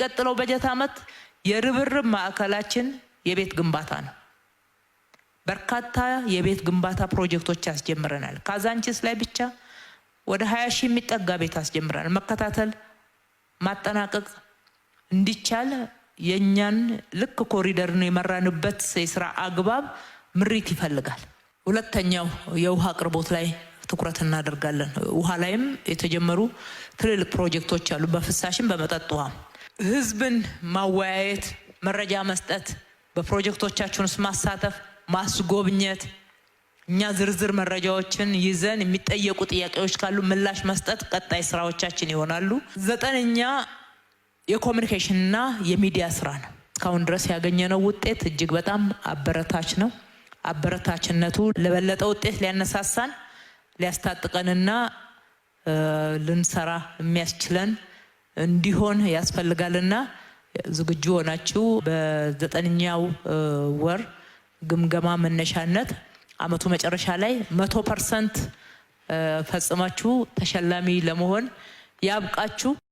በሚቀጥለው በጀት ዓመት የርብርብ ማዕከላችን የቤት ግንባታ ነው። በርካታ የቤት ግንባታ ፕሮጀክቶች ያስጀምረናል። ካዛንቺስ ላይ ብቻ ወደ 20 ሺህ የሚጠጋ ቤት አስጀምረናል። መከታተል ማጠናቀቅ እንዲቻል የኛን ልክ ኮሪደርን የመራንበት የሥራ አግባብ ምሪት ይፈልጋል። ሁለተኛው የውሃ አቅርቦት ላይ ትኩረት እናደርጋለን። ውሃ ላይም የተጀመሩ ትልልቅ ፕሮጀክቶች አሉ። በፍሳሽም በመጠጥ ውሃ ህዝብን ማወያየት፣ መረጃ መስጠት፣ በፕሮጀክቶቻችን ውስጥ ማሳተፍ፣ ማስጎብኘት፣ እኛ ዝርዝር መረጃዎችን ይዘን የሚጠየቁ ጥያቄዎች ካሉ ምላሽ መስጠት ቀጣይ ስራዎቻችን ይሆናሉ። 9ኛ የኮሙኒኬሽንና የሚዲያ ስራ ነው። እስካሁን ድረስ ያገኘነው ውጤት እጅግ በጣም አበረታች ነው። አበረታችነቱ ለበለጠ ውጤት ሊያነሳሳን ሊያስታጥቀንና ልንሰራ የሚያስችለን እንዲሆን ያስፈልጋልና ዝግጁ ሆናችሁ በ9ኛው ወር ግምገማ መነሻነት አመቱ መጨረሻ ላይ 100% ፈጽማችሁ ተሸላሚ ለመሆን ያብቃችሁ።